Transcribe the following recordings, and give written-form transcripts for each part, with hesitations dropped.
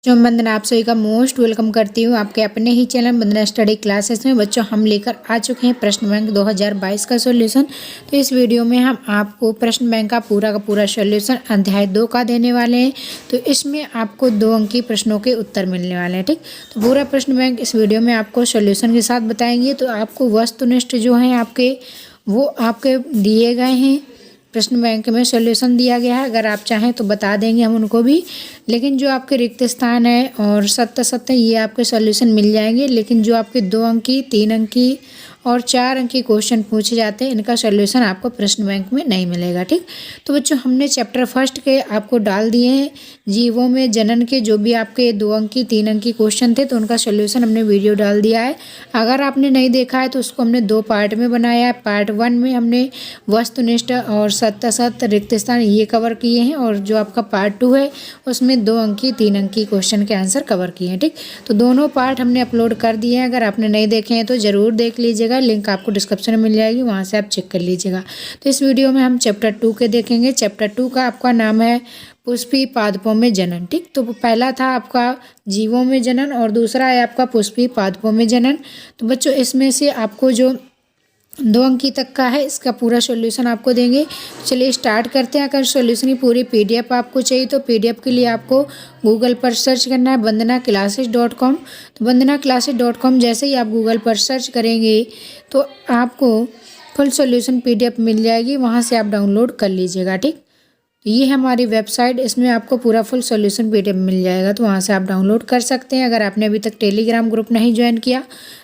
जो वंदना आप सभी का मोस्ट वेलकम करती हूँ आपके अपने ही चैनल वंदना स्टडी क्लासेस में। बच्चों, हम लेकर आ चुके हैं प्रश्न बैंक 2022 का सॉल्यूशन। तो इस वीडियो में हम आपको प्रश्न बैंक का पूरा सॉल्यूशन अध्याय 2 का देने वाले हैं। तो इसमें आपको 2 अंकी प्रश्नों के उत्तर मिलने वाले हैं। ठीक, तो पूरा प्रश्न बैंक इस वीडियो में आपको सॉल्यूशन के साथ बताएंगे। तो आपको वस्तुनिष्ठ जो है आपके वो आपके दिए गए हैं। प्रश्न बैंक में सॉल्यूशन दिया गया है, अगर आप चाहें तो बता देंगे हम उनको भी। लेकिन जो आपके रिक्त स्थान है और सत्य ये आपके सॉल्यूशन मिल जाएंगे। लेकिन जो आपके 2 अंकी 3 अंकी और 4 अंकी क्वेश्चन पूछे जाते हैं, इनका सॉल्यूशन आपको प्रश्न बैंक में नहीं मिलेगा। ठीक, तो बच्चों हमने चैप्टर फर्स्ट के आपको डाल दिए हैं। जीवों में जनन के जो भी आपके 2 अंकी 3 अंकी क्वेश्चन थे, तो उनका सॉल्यूशन हमने वीडियो डाल दिया है। अगर आपने नहीं देखा है तो उसको हमने 2 पार्ट में बनाया है। पार्ट 1 में हमने वस्तुनिष्ठ और सत्य रिक्त स्थान ये कवर किए हैं, और जो आपका पार्ट 2 है उसमें 2 अंकी 3 अंकी क्वेश्चन के आंसर कवर किए हैं। ठीक, तो दोनों पार्ट हमने अपलोड कर दिए हैं। अगर आपने नहीं देखे हैं तो ज़रूर देख लीजिएगा, लिंक आपको डिस्क्रिप्शन में मिल जाएगी, वहाँ से आप चेक कर लीजिएगा। तो इस वीडियो में हम चैप्टर 2 के देखेंगे। चैप्टर 2 का आपका नाम है पुष्पी पादपों में जनन। ठीक, तो पहला था आपका जीवों में जनन और दूसरा है आपका पुष्पी पादपों में जनन। तो बच्चों इसमें से आपको जो 2 अंकी तक का है इसका पूरा सॉल्यूशन आपको देंगे। चलिए स्टार्ट करते हैं। अगर सॉल्यूशन की पूरी PDF आपको चाहिए तो PDF के लिए आपको गूगल पर सर्च करना है वंदनाclasses.com। तो वंदनाclasses.com जैसे ही आप गूगल पर सर्च करेंगे तो आपको फुल सॉल्यूशन PDF मिल जाएगी, वहाँ से आप डाउनलोड कर लीजिएगा। ठीक, ये हमारी वेबसाइट, इसमें आपको पूरा फुल सॉल्यूशन PDF मिल जाएगा, तो वहाँ से आप डाउनलोड कर सकते हैं। अगर आपने अभी तक टेलीग्राम ग्रुप नहीं ज्वाइन किया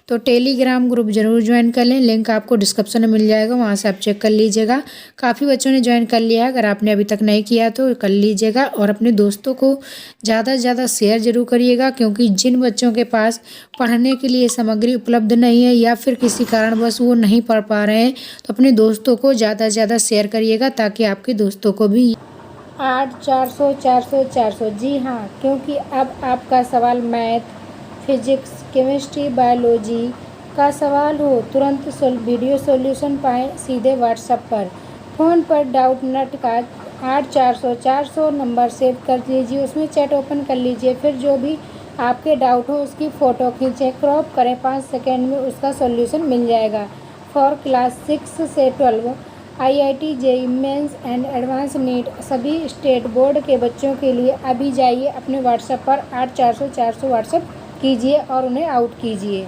तो टेलीग्राम ग्रुप जरूर ज्वाइन कर लें, लिंक आपको डिस्क्रिप्शन में मिल जाएगा, वहाँ से आप चेक कर लीजिएगा। काफ़ी बच्चों ने ज्वाइन कर लिया है, अगर आपने अभी तक नहीं किया तो कर लीजिएगा। और अपने दोस्तों को ज़्यादा से ज़्यादा शेयर जरूर करिएगा, क्योंकि जिन बच्चों के पास पढ़ने के लिए सामग्री उपलब्ध नहीं है या फिर किसी कारणवश वो नहीं पढ़ पा रहे हैं, तो अपने दोस्तों को ज़्यादा से ज़्यादा शेयर करिएगा, ताकि आपके दोस्तों को भी 8 400 400 400। जी हाँ, क्योंकि अब आपका सवाल मैथ, फिजिक्स, केमिस्ट्री, बायोलॉजी का सवाल हो, तुरंत वीडियो सॉल्यूशन पाएँ सीधे व्हाट्सएप पर। फ़ोन पर डाउट नट का 8 400 400 नंबर सेव कर लीजिए, उसमें चैट ओपन कर लीजिए, फिर जो भी आपके डाउट हो उसकी फ़ोटो खींचें, क्रॉप करें, 5 सेकेंड में उसका सॉल्यूशन मिल जाएगा। फॉर क्लास 6 से 12 IIT JEE mains and advance NEET सभी स्टेट बोर्ड के बच्चों के लिए अभी जाइए अपने व्हाट्सएप पर 8 400 400 व्हाट्सएप कीजिए और उन्हें आउट कीजिए।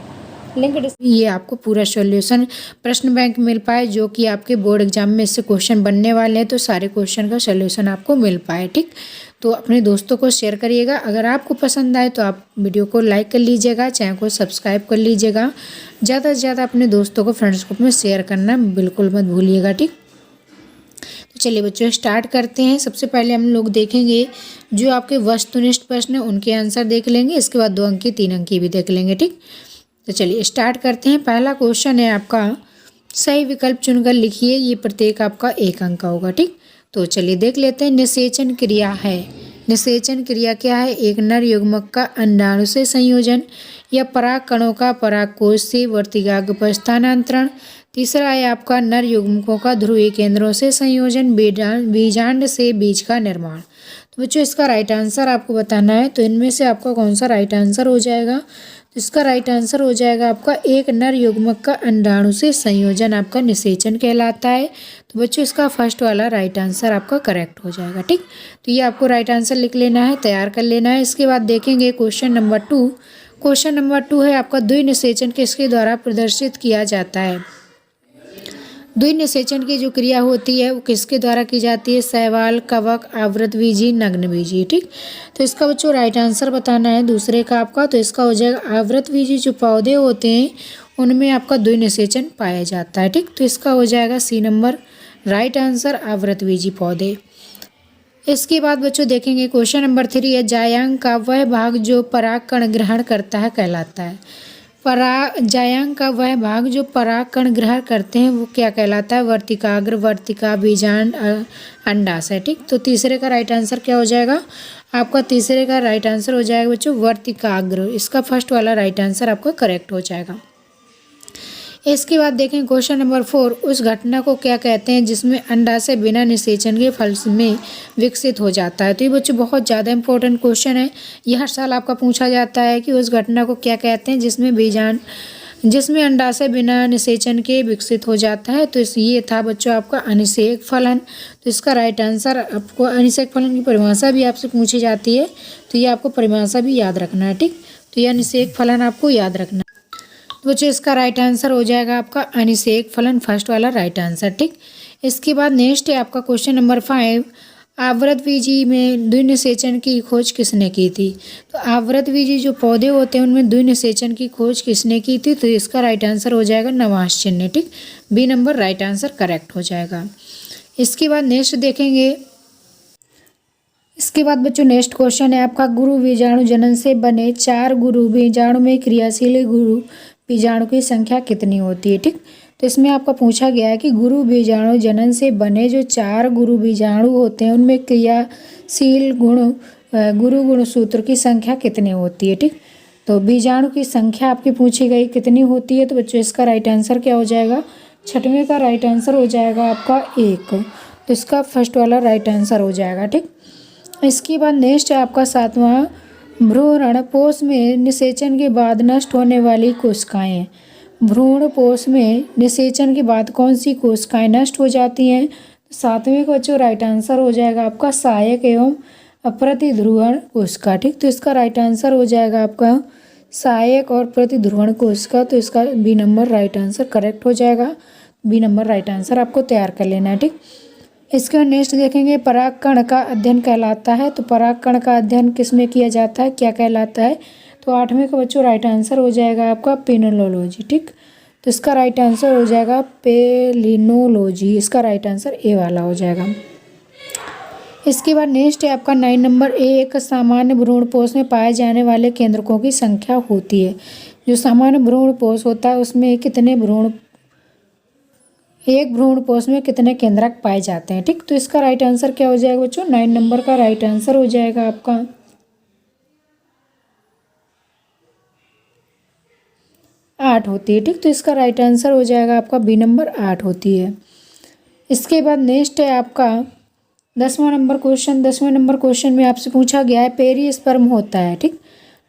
लिंक ये आपको पूरा सॉल्यूशन प्रश्न बैंक मिल पाए, जो कि आपके बोर्ड एग्जाम में इससे क्वेश्चन बनने वाले हैं, तो सारे क्वेश्चन का सॉल्यूशन आपको मिल पाए। ठीक, तो अपने दोस्तों को शेयर करिएगा। अगर आपको पसंद आए तो आप वीडियो को लाइक कर लीजिएगा, चैनल को सब्सक्राइब कर लीजिएगा। ज़्यादा से ज़्यादा अपने दोस्तों को फ्रेंड्स ग्रुप में शेयर करना बिल्कुल मत भूलिएगा। ठीक, तो चलिए बच्चों स्टार्ट करते हैं। सबसे पहले हम लोग देखेंगे जो आपके वस्तुनिष्ठ प्रश्न हैं उनके आंसर देख लेंगे, इसके बाद 2 अंकी 3 अंकी भी देख लेंगे। ठीक, तो चलिए स्टार्ट करते हैं। पहला क्वेश्चन है आपका, सही विकल्प चुनकर लिखिए, ये प्रत्येक आपका 1 अंक का होगा। ठीक, तो चलिए देख लेते हैं। निषेचन क्रिया है। निषेचन क्रिया क्या है? एक नर युग्मक का अंडाणु से संयोजन या पराग कणों का परागकोश से वर्तिकाग्र पर स्थानांतरण। तीसरा है आपका नर युग्मकों का ध्रुवीय केंद्रों से संयोजन, बीजांड से बीज का निर्माण। तो बच्चों इसका राइट आंसर आपको बताना है, तो इनमें से आपका कौन सा राइट आंसर हो जाएगा? तो इसका राइट आंसर हो जाएगा आपका एक नर युग्मक का अंडाणु से संयोजन आपका निषेचन कहलाता है। तो बच्चों इसका फर्स्ट वाला राइट आंसर आपका करेक्ट हो जाएगा। ठीक, तो ये आपको राइट आंसर लिख लेना है, तैयार कर लेना है। इसके बाद देखेंगे क्वेश्चन नंबर 2। क्वेश्चन नंबर 2 है आपका, द्विनिषेचन किसके द्वारा प्रदर्शित किया जाता है? द्विनिषेचन की जो क्रिया होती है वो किसके द्वारा की जाती है? शैवाल, कवक, आवृतबीजी, नग्नबीजी। ठीक, तो इसका बच्चों राइट आंसर बताना है दूसरे का आपका। तो इसका हो जाएगा आवृतबीजी जो पौधे होते हैं उनमें आपका द्विनिषेचन पाया जाता है। ठीक, तो इसका हो जाएगा C नंबर राइट आंसर, आवृतबीजी पौधे। इसके बाद बच्चों देखेंगे क्वेश्चन नंबर 3 है, जायांग का वह भाग जो परागकण ग्रहण करता है कहलाता है। जायांग का वह भाग जो परागकण ग्रहण करते हैं वो क्या कहलाता है? वर्तिकाग्र, वर्तिका, बीजांड, अंडाशय। ठीक, तो तीसरे का राइट आंसर क्या हो जाएगा? आपका तीसरे का राइट आंसर हो जाएगा बच्चों वर्तिकाग्र। इसका फर्स्ट वाला राइट आंसर आपका करेक्ट हो जाएगा। इसके बाद देखें क्वेश्चन नंबर 4, उस घटना को क्या कहते हैं जिसमें अंडाशय बिना निषेचन के फल में विकसित हो जाता है। तो ये बच्चों बहुत ज़्यादा इंपॉर्टेंट क्वेश्चन है। ये हर साल आपका पूछा जाता है कि उस घटना को क्या कहते हैं जिसमें अंडाशय बिना निषेचन के विकसित हो जाता है। तो ये था बच्चों आपका अनिषेक फलन। तो इसका राइट आंसर आपको, अनिषेक फलन की परिभाषा भी आपसे पूछी जाती है, तो ये आपको परिभाषा भी याद रखना है। ठीक, तो ये अनिषेक फलन आपको याद रखना है। तो बच्चों इसका राइट आंसर हो जाएगा आपका अनिषेक फलन, फर्स्ट वाला राइट आंसर। ठीक, इसके बाद नेक्स्ट है आपका क्वेश्चन नंबर 5, आवृतबीजी में द्विनिषेचन की खोज किसने की थी। तो आवृतबीजी जो पौधे होते हैं उनमें द्विनिषेचन की खोज किसने की थी। तो इसका राइट आंसर हो जाएगा नवाश्चन ने। ठीक, B number right answer correct हो जाएगा। इसके बाद नेक्स्ट देखेंगे, इसके बाद बच्चों नेक्स्ट क्वेश्चन है आपका, गुरु बीजाणु जनन से बने 4 गुरु बीजाणु में क्रियाशील गुरु बीजाणु की संख्या कितनी होती है। ठीक, तो इसमें आपका पूछा गया है कि गुरु बीजाणु जनन से बने जो 4 गुरु बीजाणु होते हैं उनमें क्रियाशील गुरु गुण सूत्र की संख्या कितनी होती है। ठीक, तो बीजाणु की संख्या आपकी पूछी गई कितनी होती है। तो बच्चों इसका राइट आंसर क्या हो जाएगा, 6वें का राइट आंसर हो जाएगा आपका 1। तो इसका फर्स्ट वाला राइट आंसर हो जाएगा। ठीक, इसके बाद नेक्स्ट है आपका 7वां, भ्रूणपोष में निषेचन के बाद नष्ट होने वाली कोशिकाएं। भ्रूणपोष में निषेचन के बाद कौन सी कोशिकाएं नष्ट हो जाती हैं। 7वें का बच्चों राइट आंसर हो जाएगा आपका सहायक एवं प्रतिध्रुवण कोशिका। ठीक, तो इसका राइट आंसर हो जाएगा आपका सहायक और प्रतिध्रुवण कोशिका। तो इसका B number right answer correct हो जाएगा। बी नंबर राइट आंसर आपको तैयार कर लेना है। ठीक, इसके बाद नेक्स्ट देखेंगे, परागकण का अध्ययन कहलाता है। तो परागकण का अध्ययन किस में किया जाता है, क्या कहलाता है। तो 8वें का बच्चों राइट आंसर हो जाएगा आपका पेलिनोलॉजी। ठीक, तो इसका राइट आंसर हो जाएगा पेलिनोलॉजी। इसका राइट आंसर ए वाला हो जाएगा। इसके बाद नेक्स्ट है आपका 9 नंबर, एक सामान्य भ्रूणपोष में पाए जाने वाले केंद्रकों की संख्या होती है। जो सामान्य भ्रूणपोष होता है उसमें एक भ्रूणपोष में कितने केंद्रक पाए जाते हैं। ठीक, तो इसका राइट आंसर क्या हो जाएगा बच्चों, 9 नंबर का राइट आंसर हो जाएगा आपका 8 होती है। ठीक, तो इसका राइट आंसर हो जाएगा आपका बी नंबर 8 होती है। इसके बाद नेक्स्ट है आपका 10वां नंबर क्वेश्चन। 10वें नंबर क्वेश्चन में आपसे पूछा गया है, पेरिस्पर्म होता है। ठीक,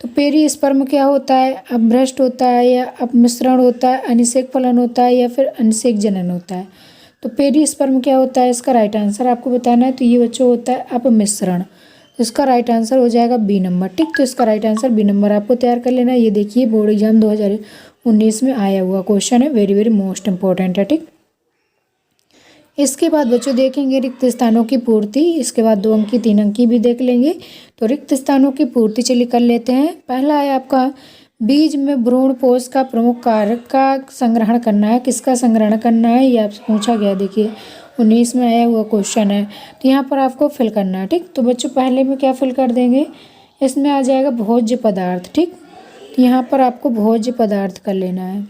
तो पेरिस्पर्म क्या होता है, अपभ्रष्ट होता है या अपमिश्रण होता है, अनिषेक फलन होता है या फिर अनिषेक जनन होता है। तो पेरिस्पर्म क्या होता है, इसका राइट आंसर आपको बताना है। तो ये बच्चों होता है अपमिश्रण। तो इसका राइट आंसर हो जाएगा बी नंबर। ठीक, तो इसका राइट आंसर बी नंबर आपको तैयार कर लेना है। ये देखिए बोर्ड एग्जाम 2019 में आया हुआ क्वेश्चन है, वेरी वेरी मोस्ट इंपॉर्टेंट है। ठीक, इसके बाद बच्चों देखेंगे रिक्त स्थानों की पूर्ति। इसके बाद 2 अंक की 3 अंक की भी देख लेंगे। तो रिक्त स्थानों की पूर्ति चलिए कर लेते हैं। पहला है आपका, बीज में भ्रूणपोष का प्रमुख कार्य का संग्रहण करना है। किसका संग्रहण करना है, ये आपसे पूछा गया। देखिए 19 में आया हुआ क्वेश्चन है, तो यहाँ पर आपको फिल करना है। ठीक, तो बच्चों पहले में क्या फिल कर देंगे, इसमें आ जाएगा भोज्य पदार्थ। ठीक, तो यहाँ पर आपको भोज्य पदार्थ कर लेना है।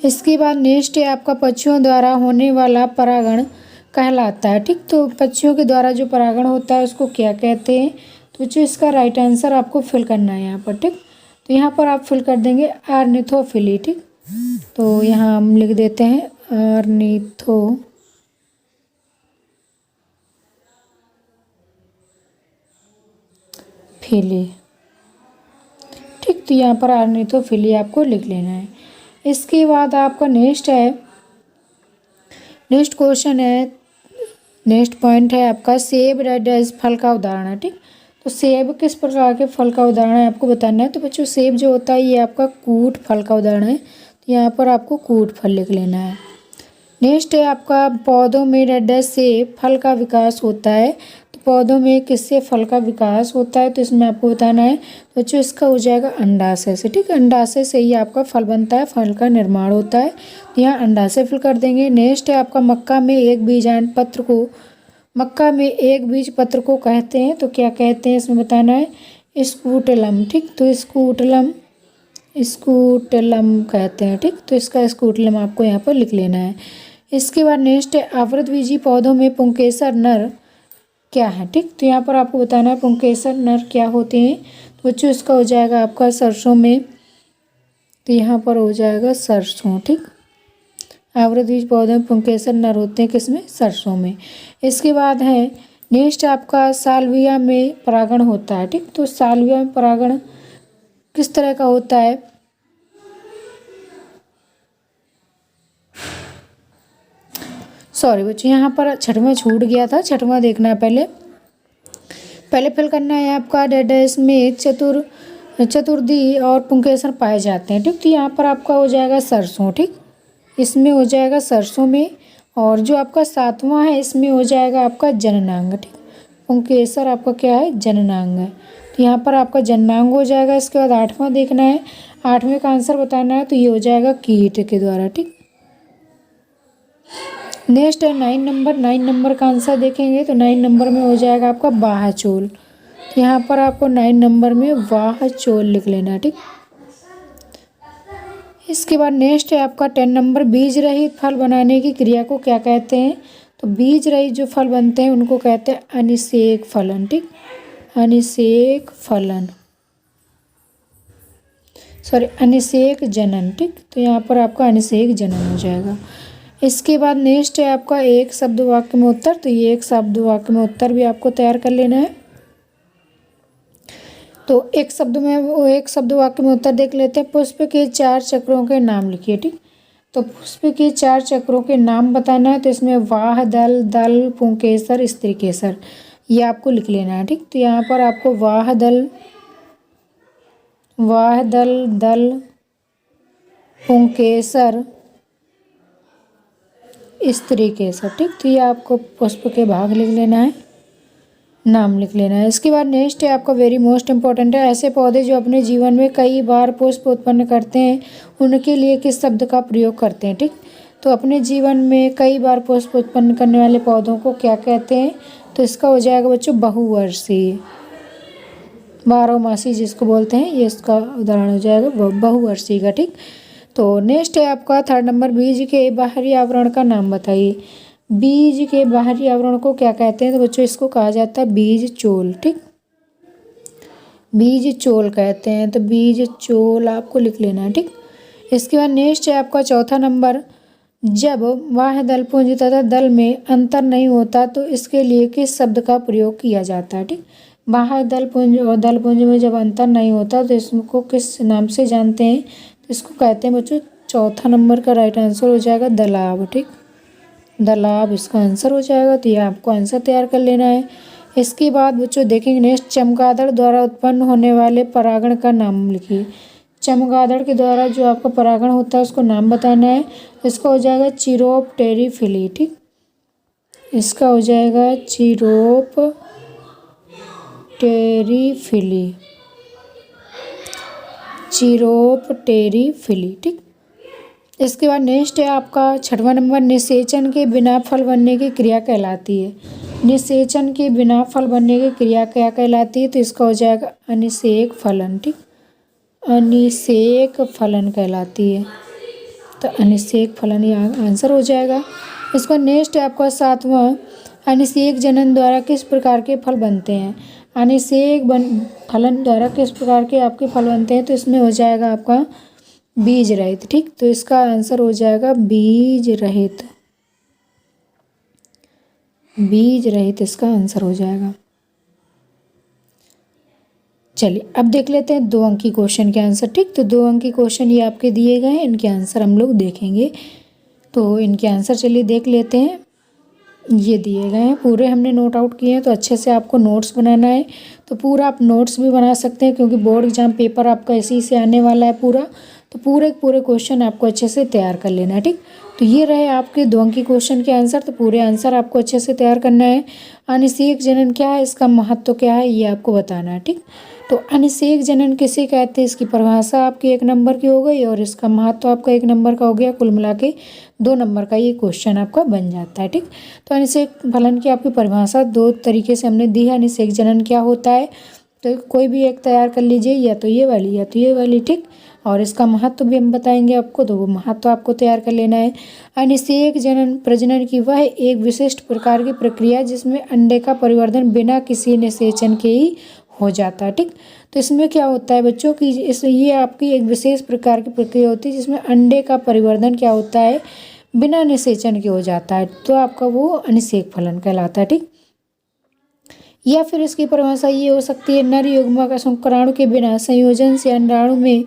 इसके बाद नेक्स्ट है आपका, पक्षियों द्वारा होने वाला परागण कहलाता है। ठीक, तो पक्षियों के द्वारा जो परागण होता है उसको क्या कहते हैं। तो जो इसका राइट आंसर आपको फिल करना है यहाँ पर। ठीक, तो यहाँ पर आप फिल कर देंगे ऑर्निथोफिली। ठीक, तो यहाँ हम लिख देते हैं ऑर्निथोफिली। ठीक, तो यहाँ पर ऑर्निथोफिली आपको लिख लेना है। इसके बाद आपका नेक्स्ट क्वेश्चन है, नेक्स्ट पॉइंट है आपका, सेब रेड फल का उदाहरण है। ठीक, तो सेब किस प्रकार के फल का उदाहरण है आपको बताना है। तो बच्चों सेब जो होता है ये आपका कूट फल का उदाहरण है। तो यहाँ पर आपको कूट फल लिख लेना है। नेक्स्ट है आपका, पौधों में रेड से फल का विकास होता है। तो पौधों में किससे फल का विकास होता है, तो इसमें आपको बताना है। तो बच्चों इसका हो जाएगा अंडाशय से। ठीक, अंडाशय से ही आपका फल बनता है, फल का निर्माण होता है। तो यहाँ अंडाशय फिल कर देंगे। नेक्स्ट है आपका, मक्का में एक बीज पत्र को कहते हैं। तो क्या कहते हैं इसमें बताना है, स्कूटलम। ठीक, तो स्कूटलम कहते हैं। ठीक, तो इसका स्कूटलम आपको यहाँ पर लिख लेना है। इसके बाद नेक्स्ट है, आवृतबीजी पौधों में पुंकेसर नर क्या है। ठीक, तो यहाँ पर आपको बताना है पुंकेसर नर क्या होते हैं। तो बच्चों इसका हो जाएगा आपका सरसों में तो यहाँ पर हो जाएगा सरसों। ठीक, आवृतबीज पौधे में पुंकेसर नर होते हैं किसमें? सरसों में। इसके बाद है नेक्स्ट आपका साल्विया में परागण होता है। ठीक, तो साल्विया में परागण किस तरह का होता है? सॉरी बच्चों, यहाँ पर छठवां छूट गया था, छठवां देखना है पहले फिल करना है आपका डेडेस में चतुर्थी और पुंकेसर पाए जाते हैं। ठीक, तो यहाँ पर आपका हो जाएगा सरसों। ठीक, इसमें हो जाएगा सरसों में। और जो आपका सातवां है इसमें हो जाएगा आपका जननांग। ठीक, पुंकेसर आपका क्या है? जननांग है। तो यहाँ पर आपका जननांग हो जाएगा। इसके बाद आठवां देखना है, आठवें का आंसर बताना है, तो ये हो जाएगा कीट के द्वारा। ठीक, नेक्स्ट है 9 नंबर का आंसर देखेंगे तो 9 नंबर में हो जाएगा आपका वाहचोल। तो यहाँ पर आपको 9 नंबर में वाहचोल लिख लेना। ठीक, इसके बाद नेक्स्ट है आपका 10 नंबर, बीज रहित फल बनाने की क्रिया को क्या कहते हैं? तो बीज रहित जो फल बनते हैं उनको कहते हैं अनिषेक फलन। ठीक, अनिषेक फलन, सॉरी अनिषेक जनन। ठीक, तो यहाँ पर आपका अनिषेक जनन हो जाएगा। इसके बाद नेक्स्ट है आपका एक शब्द वाक्य में उत्तर। तो ये एक शब्द वाक्य में उत्तर भी आपको तैयार कर लेना है। तो एक शब्द वाक्य में उत्तर देख लेते हैं। पुष्प के 4 चक्रों के नाम लिखिए। ठीक, तो पुष्प के 4 चक्रों के नाम बताना है। तो इसमें वाह, दल, दल, पुंकेसर, स्त्रीकेसर, ये आपको लिख लेना है। ठीक, तो यहाँ पर आपको वाह दल, दल, पुंकेसर, स्त्रीकेसर। ठीक, तो ये आपको पुष्प के भाग लिख लेना है, नाम लिख लेना है। इसके बाद नेक्स्ट है आपका वेरी मोस्ट इम्पॉर्टेंट है, ऐसे पौधे जो अपने जीवन में कई बार पुष्प उत्पन्न करते हैं उनके लिए किस शब्द का प्रयोग करते हैं? ठीक, तो अपने जीवन में कई बार पुष्प उत्पन्न करने वाले पौधों को क्या कहते हैं? तो इसका हो जाएगा बच्चों बहुवर्षीय, बारहमासी जिसको बोलते हैं, ये इसका उदाहरण हो जाएगा बहुवर्षीय का। ठीक, तो नेक्स्ट है आपका 3rd नंबर, बीज के बाहरी आवरण का नाम बताइए। बीज के बाहरी आवरण को क्या कहते हैं? तो बच्चों इसको कहा जाता है बीज चोल। ठीक, बीज चोल कहते हैं, तो बीज चोल आपको लिख लेना है। ठीक, इसके बाद नेक्स्ट है आपका 4था नंबर, जब वाह दल पुंज तथा दल में अंतर नहीं होता तो इसके लिए किस शब्द का प्रयोग किया जाता है? ठीक, वाह दल पुंज और दल पुंज में जब अंतर नहीं होता तो इसको किस नाम से जानते हैं? तो इसको कहते हैं बच्चों, 4था नंबर का राइट आंसर हो जाएगा दलाव। ठीक, दलाव इसका आंसर हो जाएगा। तो ये आपको आंसर तैयार कर लेना है। इसके बाद बच्चों देखेंगे नेक्स्ट, चमगादड़ द्वारा उत्पन्न होने वाले परागण का नाम लिखिए। चमगादड़ के द्वारा जो आपका परागण होता है उसको नाम बताना है। इसका हो जाएगा चिरोप्टेरिफिली। ठीक, इसका हो जाएगा चिरोप्टेरिफिली, चिरोप्टेरिफिली। ठीक, इसके बाद नेक्स्ट है आपका 6वां नंबर, निषेचन के बिना फल बनने की क्रिया कहलाती है। निषेचन के बिना फल बनने की क्रिया क्या कहलाती है? तो इसका हो जाएगा अनिषेक फलन। ठीक, अनिषेक फलन कहलाती है, तो अनिषेक फलन ये आंसर हो जाएगा। इसका नेक्स्ट है आपका 7वां, अनिषेक जनन द्वारा किस प्रकार के फल बनते हैं? अनिषेक फलन द्वारा किस प्रकार के आपके फल बनते हैं? तो इसमें हो जाएगा आपका बीज रहित। ठीक, तो इसका आंसर हो जाएगा बीज रहित, बीज रहित इसका आंसर हो जाएगा। चलिए अब देख लेते हैं 2 अंकी क्वेश्चन के आंसर। ठीक, तो 2 अंकी क्वेश्चन ये आपके दिए गए हैं, इनके आंसर हम लोग देखेंगे। तो इनके आंसर चलिए देख लेते हैं। ये दिए गए हैं, पूरे हमने नोट आउट किए हैं, तो अच्छे से आपको नोट्स बनाना है। तो पूरा आप नोट्स भी बना सकते हैं क्योंकि बोर्ड एग्जाम पेपर आपका इसी से आने वाला है पूरा, तो पूरे क्वेश्चन आपको अच्छे से तैयार कर लेना है। ठीक, तो ये रहे आपके 2 अंकी क्वेश्चन के आंसर। तो पूरे आंसर आपको अच्छे से तैयार करना है। अनिषेक जनन क्या है, इसका महत्व क्या है, ये आपको बताना है। ठीक, तो अनिषेक जनन किसे कहते हैं, इसकी परिभाषा आपकी 1 नंबर की हो गई और इसका महत्व आपका 1 नंबर का हो गया। कुल मिला के 2 नंबर का ये क्वेश्चन आपका बन जाता है। ठीक, तो अनिषेक फलन की आपकी परिभाषा 2 तरीके से हमने दी है। अनिषेक जनन क्या होता है, तो कोई भी एक तैयार कर लीजिए, या तो ये वाली या तो ये वाली। ठीक, और इसका महत्व भी हम बताएंगे आपको, तो वो महत्व आपको तैयार कर लेना है। अनिषेक जनन प्रजनन की वह एक विशिष्ट प्रकार की प्रक्रिया जिसमें अंडे का परिवर्धन बिना किसी निषेचन के ही हो जाता है। ठीक, तो इसमें क्या होता है बच्चों कि ये आपकी एक विशेष प्रकार की प्रक्रिया होती है जिसमें अंडे का परिवर्धन क्या होता है, बिना निषेचन के हो जाता है, तो आपका वो अनिषेक फलन कहलाता है। ठीक, या फिर इसकी परिभाषा ये हो सकती है, नर युग्मक शुक्राणु के बिना संयोजन से अंडाणु में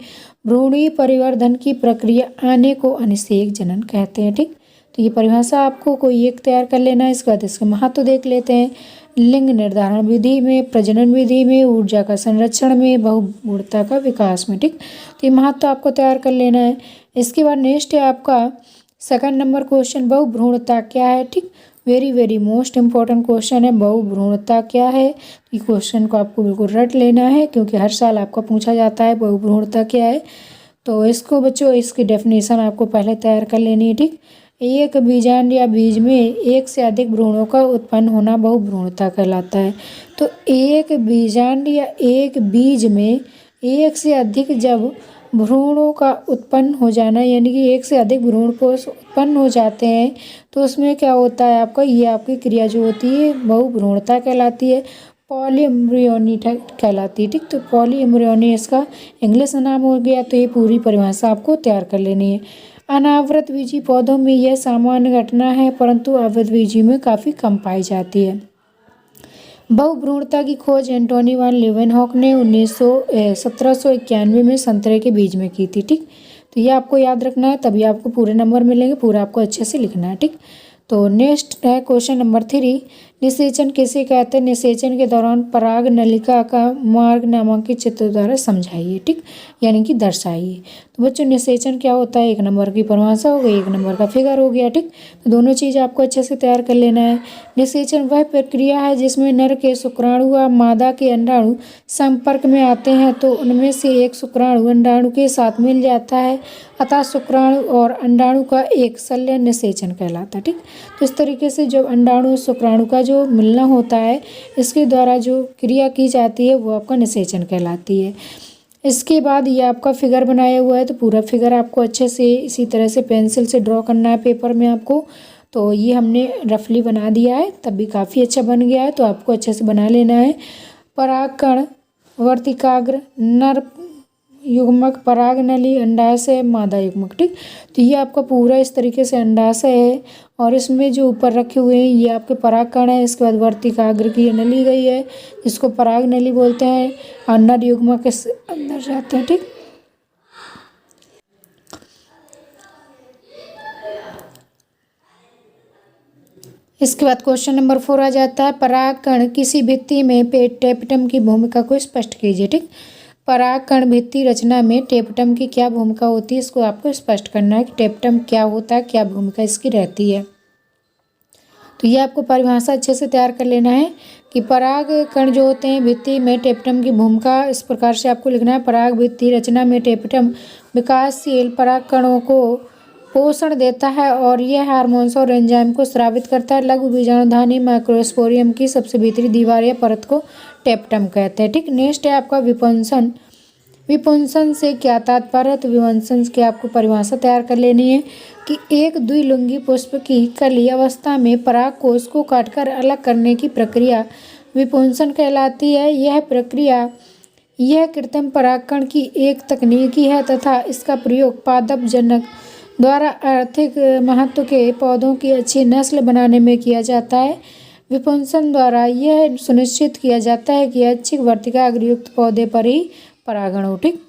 भ्रूणीय परिवर्धन की प्रक्रिया आने को अनिषेक जनन कहते हैं। ठीक, तो ये परिभाषा आपको कोई एक तैयार कर लेना है। इसके बाद इसके महत्व देख लेते हैं। लिंग निर्धारण विधि में, प्रजनन विधि में, ऊर्जा का संरक्षण में, बहुगुणता का विकास में। ठीक, तो ये महत्व आपको तैयार कर लेना है। इसके बाद नेक्स्ट है आपका सेकंड नंबर क्वेश्चन, बहुभ्रूणता क्या है। ठीक, very very most important question है, बहुभ्रूणता क्या है। ये क्वेश्चन को आपको बिल्कुल रट लेना है क्योंकि हर साल आपका पूछा जाता है बहुभ्रूणता क्या है। तो इसको बच्चों इसकी डेफिनेशन आपको पहले तैयार कर लेनी है। ठीक, एक बीजांड या बीज में एक से अधिक भ्रूणों का उत्पन्न होना बहुभ्रूणता कहलाता है। तो एक बीजांड या एक बीज में एक से अधिक जब भ्रूणों का उत्पन्न हो जाना, यानी कि एक से अधिक भ्रूण कोष उत्पन्न हो जाते हैं, तो उसमें क्या होता है आपका, ये आपकी क्रिया जो होती है बहुभ्रूणता कहलाती है, पॉलीएम्ब्रियोनी कहलाती है। ठीक, तो पॉलीएम्ब्रियोनी इसका इंग्लिश नाम हो गया। तो ये पूरी परिभाषा आपको तैयार कर लेनी है। अनावृत बीजी पौधों में यह सामान्य घटना है, परंतु आवृत बीजी में काफ़ी कम पाई जाती है। बहुभ्रूणता की खोज एंटोनी वान लीवेनहॉक ने 1791 में संतरे के बीज में की थी। ठीक, तो ये आपको याद रखना है, तभी आपको पूरे नंबर मिलेंगे, पूरा आपको अच्छे से लिखना है। ठीक, तो नेक्स्ट है क्वेश्चन नंबर 3, निषेचन किसे कहते हैं। निषेचन के दौरान पराग नलिका का मार्ग नामांकित चित्र द्वारा समझाइए। ठीक, यानी कि दर्शाइए। तो बच्चों निषेचन क्या होता है, 1 नंबर की परिभाषा हो गई, 1 नंबर का फिगर हो गया। ठीक, तो दोनों चीज़ आपको अच्छे से तैयार कर लेना है। निषेचन वह प्रक्रिया है जिसमें नर के शुक्राणु व मादा के अंडाणु संपर्क में आते हैं, तो उनमें से एक शुक्राणु अंडाणु के साथ मिल जाता है, अतः शुक्राणु और अंडाणु का एक शल्य निषेचन कहलाता है। ठीक, तो इस तरीके से जब अंडाणु शुक्राणु का जो मिलना होता है, इसके द्वारा जो क्रिया की जाती है वो आपका निषेचन कहलाती है। इसके बाद ये आपका फिगर बनाया हुआ है, तो पूरा फिगर आपको अच्छे से इसी तरह से पेंसिल से ड्रॉ करना है पेपर में आपको। तो ये हमने रफली बना दिया है, तब भी काफ़ी अच्छा बन गया है, तो आपको अच्छे से बना लेना है। परागकण, वर्तिकाग्र, नर युग्मक, परागनली, अंडाशय, मादा युग्मक। ठीक, तो ये आपका पूरा इस तरीके से अंडाशय है, और इसमें जो ऊपर रखे हुए हैं ये आपके परागकण है। इसके बाद वर्तिकाग्र की नली गई है जिसको परागनली बोलते हैं, और नर युग्मक के अंदर जाते हैं। ठीक, इसके बाद क्वेश्चन नंबर 4 आ जाता है, परागकण किसी भित्ति में टेपटम की भूमिका को स्पष्ट कीजिए। ठीक, परागकण भित्ति रचना में टेपटम की क्या भूमिका होती है, इसको आपको स्पष्ट करना है कि टेपटम क्या होता है, क्या भूमिका इसकी रहती है। तो ये आपको परिभाषा अच्छे से तैयार कर लेना है कि परागकण जो होते हैं भित्ति में टेपटम की भूमिका इस प्रकार से आपको लिखना है। पराग भित्ति रचना में टेपटम विकासशील परागकणों को पोषण देता है और यह हार्मोन्स और एंजाइम को स्रावित करता है। लघु बीजाणुधानी माइक्रोस्पोरियम की सबसे भीतरी दीवार या परत को टेपटम कहते हैं। ठीक, नेक्स्ट है आपका विपुंसन। विपुंसन से क्या तात्पर्य है, तो विपुंसन की आपको परिभाषा तैयार कर लेनी है कि एक द्विलिंगी पुष्प की कली अवस्था में पराग कोष को काटकर अलग करने की प्रक्रिया विपुंसन कहलाती है। यह कृत्रिम परागकण की एक तकनीकी है तथा इसका प्रयोग पादप जनक द्वारा आर्थिक महत्व के पौधों की अच्छी नस्ल बनाने में किया जाता है। विपुंसन द्वारा यह सुनिश्चित किया जाता है कि अच्छी वर्तिकाग्र युक्त पौधे पर ही परागण हो। ठीक,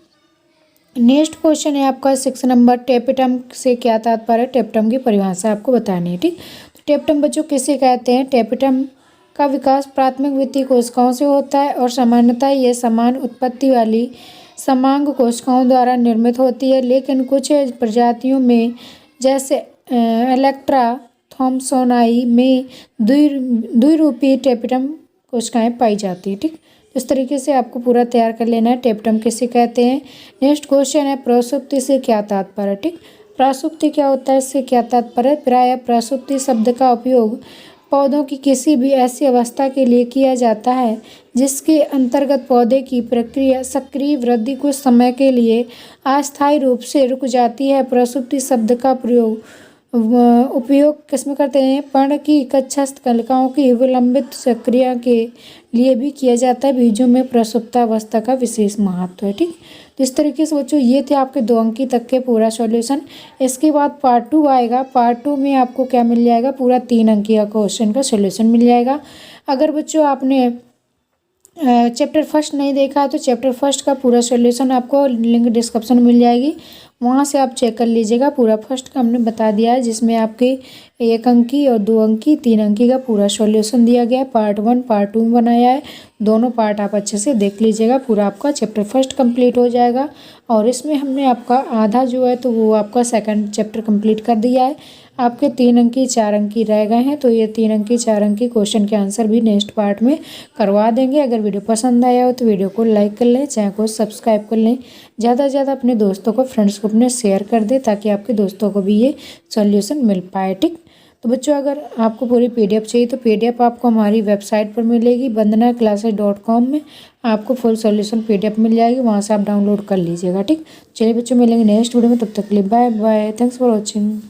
नेक्स्ट क्वेश्चन है आपका 6 नंबर, टेपटम से क्या तात्पर्य है, टेपटम की परिभाषा आपको बतानी है। ठीक, तो टेपटम बच्चों किसे कहते हैं। टेपटम का विकास प्राथमिक भित्ति कोशिकाओं से होता है और सामान्यतः यह समान उत्पत्ति वाली समांग कोशिकाओं द्वारा निर्मित होती है, लेकिन कुछ प्रजातियों में जैसे इलेक्ट्रा थॉम्सोनाई में द्विरूपी टेपटम कोशिकाएं पाई जाती है। ठीक, इस तरीके से आपको पूरा तैयार कर लेना है, टेपटम किसे कहते हैं। नेक्स्ट क्वेश्चन है, प्रसुप्ति से क्या तात्पर्य है। ठीक, प्रसुप्ति क्या होता है, इससे क्या तात्पर्य। प्रायः प्रसुप्ति शब्द का उपयोग पौधों की किसी भी ऐसी अवस्था के लिए किया जाता है जिसके अंतर्गत पौधे की प्रक्रिया सक्रिय वृद्धि कुछ समय के लिए अस्थायी रूप से रुक जाती है। प्रसुप्ति शब्द का प्रयोग उपयोग किसमें करते हैं? पर्ण की कक्षा कलिकाओं की विलंबित सक्रिया के लिए भी किया जाता है। बीजों में प्रसुप्तावस्था का विशेष महत्व है। ठीक, तो इस तरीके से बच्चों ये थे आपके 2 अंकी तक के पूरा सॉल्यूशन। इसके बाद पार्ट 2 आएगा। पार्ट 2 में आपको क्या मिल जाएगा? पूरा 3 अंकी का क्वेश्चन का सॉल्यूशन मिल जाएगा। अगर बच्चों आपने चैप्टर फर्स्ट नहीं देखा है तो चैप्टर फर्स्ट का पूरा सॉल्यूशन आपको लिंक डिस्क्रिप्शन में मिल जाएगी, वहाँ से आप चेक कर लीजिएगा। पूरा फर्स्ट का हमने बता दिया है, जिसमें आपके 1 अंकी और 2 अंकी 3 अंकी का पूरा सॉल्यूशन दिया गया है। पार्ट 1 पार्ट 2 में बनाया है, दोनों पार्ट आप अच्छे से देख लीजिएगा। पूरा आपका चैप्टर फर्स्ट कंप्लीट हो जाएगा। और इसमें हमने आपका आधा जो है तो वो आपका सेकंड चैप्टर कंप्लीट कर दिया है। आपके 3 अंकी 4 अंकी रह गए हैं, तो ये 3 अंकी 4 अंकी क्वेश्चन के आंसर भी नेक्स्ट पार्ट में करवा देंगे। अगर वीडियो पसंद आया हो तो वीडियो को लाइक कर लें, चैनल को सब्सक्राइब कर लें, ज़्यादा से ज़्यादा अपने दोस्तों को, फ्रेंड्स को अपने शेयर कर दें, ताकि आपके दोस्तों को भी ये सॉल्यूशन मिल पाए। ठीक, तो बच्चों अगर आपको पूरी PDF चाहिए तो PDF आपको हमारी वेबसाइट पर मिलेगी, bandhanaclasses.com में आपको फुल सॉल्यूशन PDF मिल जाएगी, वहाँ से आप डाउनलोड कर लीजिएगा। ठीक, चलिए बच्चों मिलेंगे नेक्स्ट वीडियो में, तब तक के लिए bye bye, thanks for watching.